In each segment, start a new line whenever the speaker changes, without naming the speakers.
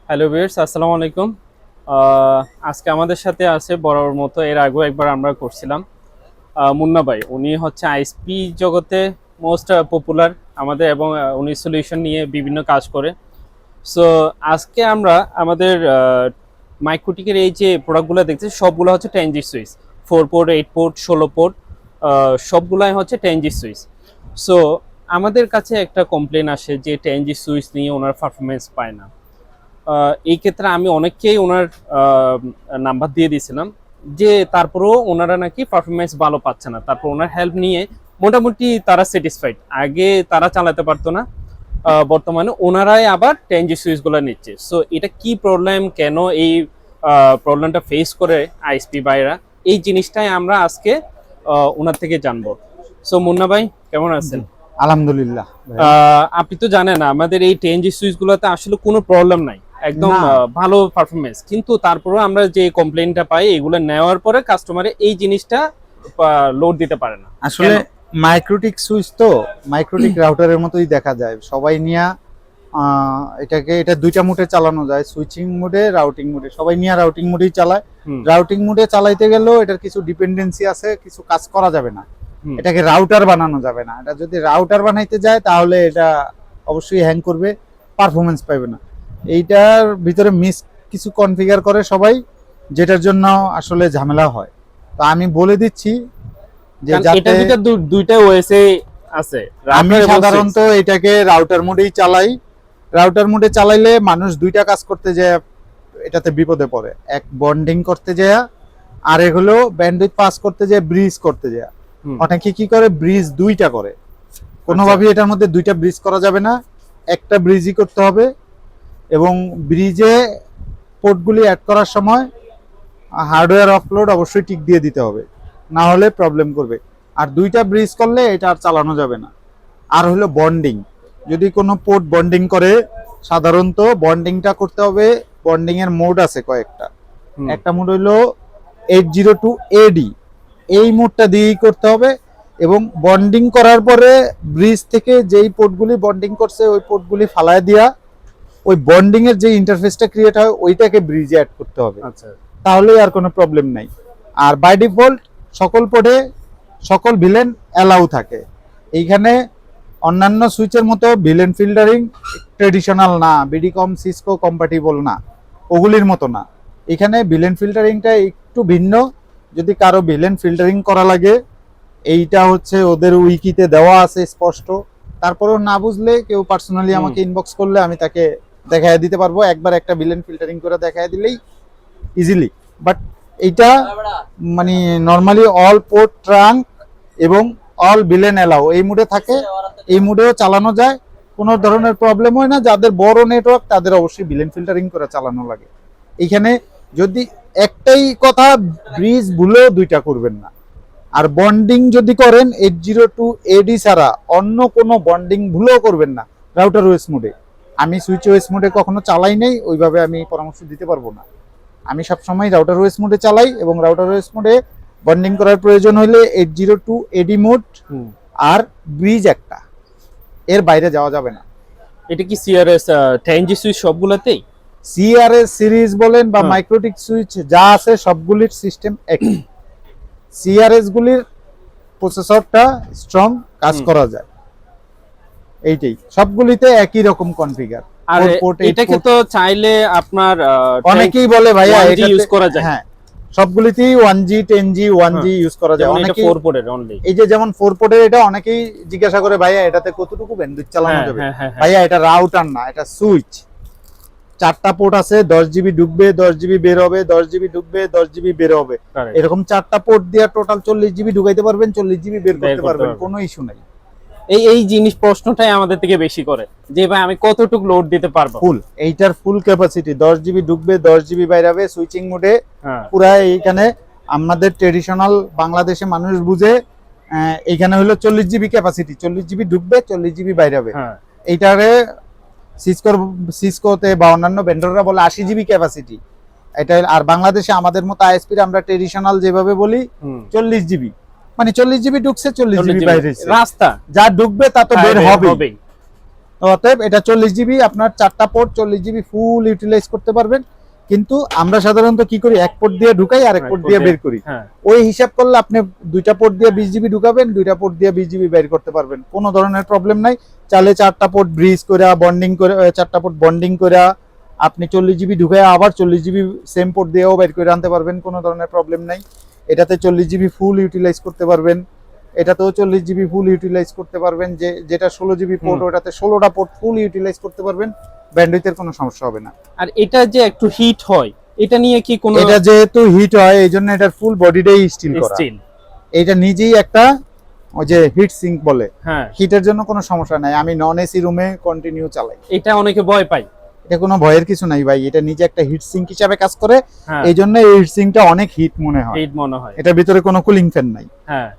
Hello viewers, আসসালামু আলাইকুম। আজকে আমাদের সাথে আছে বরাবর মতো, এর আগেও একবার আমরা করছিলাম মুন্না ভাই। উনি হচ্ছে আইএসপি জগতে মোস্ট পপুলার আমাদের, এবং উনি সলিউশন নিয়ে বিভিন্ন কাজ করে। সো আজকে আমরা আমাদের মাইক্রোটিকের এই যে প্রোডাক্টগুলো দেখছি সবগুলো হচ্ছে 10G switch, 4 port, 8 port, 16 port, সবগুলাই হচ্ছে 10G সুইচ। সো আমাদের কাছে একটা কমপ্লেন আসে যে 10G সুইচ নিয়ে ওনার পারফরমেন্স পায় না। এই ক্ষেত্রে আমি অনেককেই ওনার নাম্বার দিয়ে দিয়েছিলাম, যে তারপরেও ওনারা নাকি পারফরমেন্স ভালো পাচ্ছে না। তারপর ওনার হেল্প নিয়ে মোটামুটি তারা স্যাটিসফাইড। আগে তারা চালাতে পারতো না, বর্তমানে ওনারাই আবার 10G সুইচগুলো নিচ্ছে। সো এটা কি প্রবলেম, কেন এই প্রবলেমটা ফেস করে আইএসপি বাইরা, এই জিনিসটাই আমরা আজকে ওনার থেকে জানবো। সো মুন্না ভাই, কেমন আছেন?
আলহামদুলিল্লাহ।
আপনি তো জানেন আমাদের এই 10G সুইচগুলোতে আসলে কোনো প্রবলেম নাই, একদম
না।
ভালো পারফরমেন্স। কিন্তু তারপরেও আমরা যে কমপ্লেইনটা পাই, এগুলো নেওয়ার পরে কাস্টমারে এই জিনিসটা লোড দিতে পারে না।
আসলে মাইক্রোটিক সুইচ তো মাইক্রোটিক রাউটারের মতোই দেখা যায়। সবাই নিয়া এটা দুইটা মোডে চালানো যায়, সুইচিং মোডে, রাউটিং মোডে। সবাই নিয়া রাউটিং মোডেই চালায়। রাউটিং মোডে চালাইতে গেলেও এটার কিছু ডিপেন্ডেন্সি আছে, কিছু কাজ করা যাবে না। এটাকে রাউটার বানানো যাবে না। এটা যদি রাউটার বানাইতে যায় তাহলে এটা অবশ্যই হ্যাং করবে, পারফরমেন্স পাবে না। এইটার ভিতরে মিস কিছু কনফিগার করে সবাই, যেটার জন্য আসলে ঝামেলা হয়। তো আমি বলে দিচ্ছি যে
এটার ভিতরে দুইটা ওএসএ আছে।
আমি সাধারণত এটাকে রাউটার মোডেই চালাই। রাউটার মোডে চালাইলে মানুষ দুইটা কাজ করতে যায়, এটাতে বিপদে পড়ে। এক, বন্ডিং করতে যায়, আর এক হলো ব্যান্ডউইথ পাস করতে যায়, ব্রিজ করতে যায়। অনেকে কি করে, ব্রিজ দুইটা করে। কোনোভাবেই এটার মধ্যে দুইটা ব্রিজ করা যাবে না, একটা ব্রিজই করতে হবে। এবং ব্রিজে পোর্টগুলি অ্যাড করার সময় হার্ডওয়্যার অফলোড অবশ্যই টিক দিয়ে দিতে হবে, না হলে প্রবলেম করবে। আর দুইটা ব্রিজ করলে এটা আর চালানো যাবে না। আর হলো বন্ডিং, যদি কোনো পোর্ট বন্ডিং করে, সাধারণত বন্ডিংটা করতে হবে। বন্ডিং এর মোড আছে কয়েকটা। একটা মোড হইলো 802AD, এই মোডটা দিয়েই করতে হবে। এবং বন্ডিং করার পরে ব্রিজ থেকে যেই পোর্টগুলি বন্ডিং করছে ওই পোর্টগুলি ফালায় দিয়া ওই বন্ডিং এর যে ইন্টারফেসটা ক্রিয়েট হয় ওইটাকে ব্রিজে অ্যাড করতে হবে।
আচ্ছা,
তাহলে আর কোনো প্রবলেম নাই। আর বাই ডিফল্ট সকল পোর্টে সকল ভিলেন অ্যালাউ থাকে। এইখানে অন্যান্য সুইচের মতো ভিলেন ফিল্টারিং ট্রেডিশনাল না, বিডিকম সিসকো কম্প্যাটিবল না, ওগুলির মতো না। এখানে ভিলেন ফিল্টারিংটা একটু ভিন্ন। যদি কারো ভিলেন ফিল্টারিং করা লাগে, এইটা হচ্ছে ওদের উইকিতে দেওয়া আছে স্পষ্ট। তারপরেও না বুঝলে কেউ পার্সোনালি আমাকে ইনবক্স করলে আমি তাকে দেখায় দিতে পারবো। একবার একটা ভিলেন ফিল্টারিং করে দেখায় দিলেই ইজিলি। বাট এইটা মানে নর্মালি অল পোর্ট ট্রাঙ্ক এবং অল ভিলেন অ্যালাউ এই মুডে থাকে। এই মুডেও চালানো যায়, কোনো ধরনের প্রবলেম হয় না। যাদের বড় নেটওয়ার্ক তাদের অবশ্যই ভিলেন ফিল্টারিং করে চালানো লাগে। এইখানে যদি একটাই কথা, ব্রিজ ভুলেও দুইটা করবেন না। আর বন্ডিং যদি করেন 802AD ছাড়া অন্য কোনো বন্ডিং ভুলেও করবেন না রাউটার ওএস মোডে। আমি সুইচ ওএস মোডে কখনো চালাই নাই, ওইভাবে আমি পরামর্শ দিতে পারবো না। আমি সবসময় রাউটার ওএস মোডে চালাই, এবং রাউটার ওএস মোডে বন্ডিং করার প্রয়োজন হলে 802AD মোড আর ব্রিজ একটা, এর বাইরে যাওয়া যাবে না।
এটা কি সিআরএস 10G সুইচ সবগুলোতেই?
সিআরএস সিরিজ বলেন বা মাইক্রোটিক সুইচ যা আছে সবগুলির সিস্টেম একই। সিআরএস গুলির প্রসেসরটা স্ট্রং, কাজ করা যায়। এইটাই সবগুলিতে একই রকম কনফিগার।
আর এটাকে তো চাইলে আপনার
অনেকেই বলে ভাইয়া
এটা ইউজ করা যায়।
হ্যাঁ, সবগুলিতেই 1G 10G 1G ইউজ করা যায়। অনেকেই
4 পোর্টের অনলি,
এই যে যেমন 4 পোর্টের, এটা অনেকেই জিজ্ঞাসা করে ভাইয়া এটাতে কতটুকু ব্যান্ডউইথ চালানো যাবে। ভাইয়া এটা রাউটার না, এটা সুইচ। 4টা পোর্ট আছে, 10GB ঢুকবে, 10GB বের হবে, 10GB ঢুকবে, 10GB বের হবে। এরকম 4টা পোর্ট দিয়ে টোটাল 40GB ঢুকাইতে পারবেন, 40GB বের করতে পারবেন, কোনো ইস্যু নাই।
এই জিনিস প্রশ্নটাই আমাদের থেকে বেশি করে, যে ভাই আমি কতটুকু লোড দিতে পারবো।
ফুল, এইটার ফুল ক্যাপাসিটি 10GB ঢুকবে, 10GB বাইরে হবে সুইচিং মোডে। পুরা এইখানে আমাদের ট্রেডিশনাল বাংলাদেশে মানুষ বুঝে, এইখানে হলো 40GB ক্যাপাসিটি, 40GB ঢুকবে, 40GB বাইরে হবে। এইটারে সিসকোতে বা অন্যান্য ভেন্ডররা বলে 80GB ক্যাপাসিটি। এটা আর বাংলাদেশে আমাদের মতো আইএসপি আমরা ট্রেডিশনাল যেভাবে বলি 40GB, মানে 40GB ঢুকছে, 40GB বাইরে।
রাস্তা
যা ঢুকবে তা তো বের হবে। তো অতএব এটা 40 জিবি, আপনার 4টা পোর্ট 40 জিবি ফুল ইউটিলাইজ করতে পারবেন। কিন্তু আমরা সাধারণত কি করি, এক পোর্ট দিয়ে ঢুকাই আর এক পোর্ট দিয়ে বের করি।
হ্যাঁ,
ওই হিসাব করলে আপনি 2টা পোর্ট দিয়ে 20 জিবি ঢুকাবেন, 2টা পোর্ট দিয়ে 20 জিবি বের করতে পারবেন, কোনো ধরনের প্রবলেম নাই। চাইলে 4টা পোর্ট ব্রিজ করে বন্ডিং করে 4টা পোর্ট বন্ডিং করে আপনি 40 জিবি ঢুকায় আবার 40 জিবি সেম পোর্ট দিয়েও বের করে আনতে পারবেন, কোনো ধরনের প্রবলেম নাই। এটাতে 40 জিবি ফুল ইউটিলাইজ করতে পারবেন, এটাতেও 40 জিবি ফুল ইউটিলাইজ করতে পারবেন। যেটা 16 জিবি পোর্ট ওটাতে 16টা পোর্ট ফুল ইউটিলাইজ করতে পারবেন, ব্যান্ডউইথের কোনো সমস্যা হবে না।
আর এটা যে একটু হিট হয়, এটা নিয়ে কি কোনো
এটা যেহেতু হিট হয় এই জন্য এটার ফুল বডিটাই স্টিল করা।
স্টিল?
এটা নিজেই একটা ওই যে হিট সিঙ্ক বলে,
হ্যাঁ,
হিটের জন্য কোনো সমস্যা নাই। আমি নন এসি রুমে কন্টিনিউ চালাই,
এটা অনেকে ভয় পায়।
এটা কোনো ভয়ের কিছু নাই ভাই, এটা নিজে একটা হিট সিঙ্ক হিসাবে কাজ করে।
হ্যাঁ,
এই জন্য এই হিট সিঙ্কটা অনেক হিট মনে হয়।
হিট মনে হয়।
এটার ভিতরে কোনো কুলিং ফ্যান নাই।
হ্যাঁ,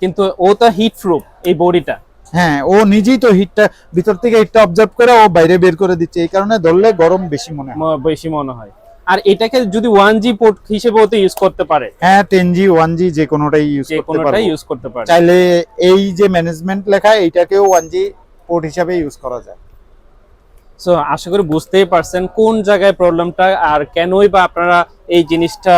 কিন্তু ও তো হিট প্রুফ এই বডিটা।
হ্যাঁ, ও নিজেই তো হিটটা ভিতর থেকে হিটটা অবজার্ভ করে ও বাইরে বের করে দিচ্ছে, এই কারণে ধরলে গরম বেশি মনে হয়।
বেশি মনে হয়। আর এটাকে যদি 1G পোর্ট হিসেবেও তো ইউজ করতে পারে।
হ্যাঁ, 10G 1G যে কোনোটাই ইউজ
যে
করতে
কোনোটাই
পারবো।
ইউজ করতে পারে।
চাইলে এই যে ম্যানেজমেন্ট লেখা এইটাকেও 1G পোর্ট হিসাবে ইউজ করা যায়।
সো আশা করি বুঝতেই পারছেন কোন জায়গায় প্রবলেমটা আর কেনই বা আপনারা এই জিনিসটা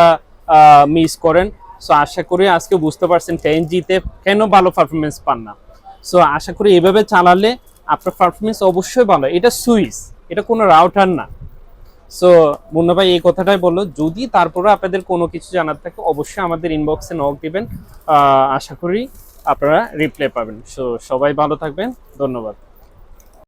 মিস করেন। সো আশা করি আজকে বুঝতে পারছেন 10G তে কেন ভালো পারফরমেন্স পান না। সো আশা করি এভাবে চালালে আপনার পারফরমেন্স অবশ্যই ভালো। এটা সুইচ, এটা কোনো রাউটার না। সো মুন্না ভাই এই কথাটাই বললো, যদি তারপরে আপনাদের কোনো কিছু জানার থাকে অবশ্যই আমাদের ইনবক্সে নক দিবেন, আশা করি আপনারা রিপ্লাই পাবেন। সো সবাই ভালো থাকবেন, ধন্যবাদ।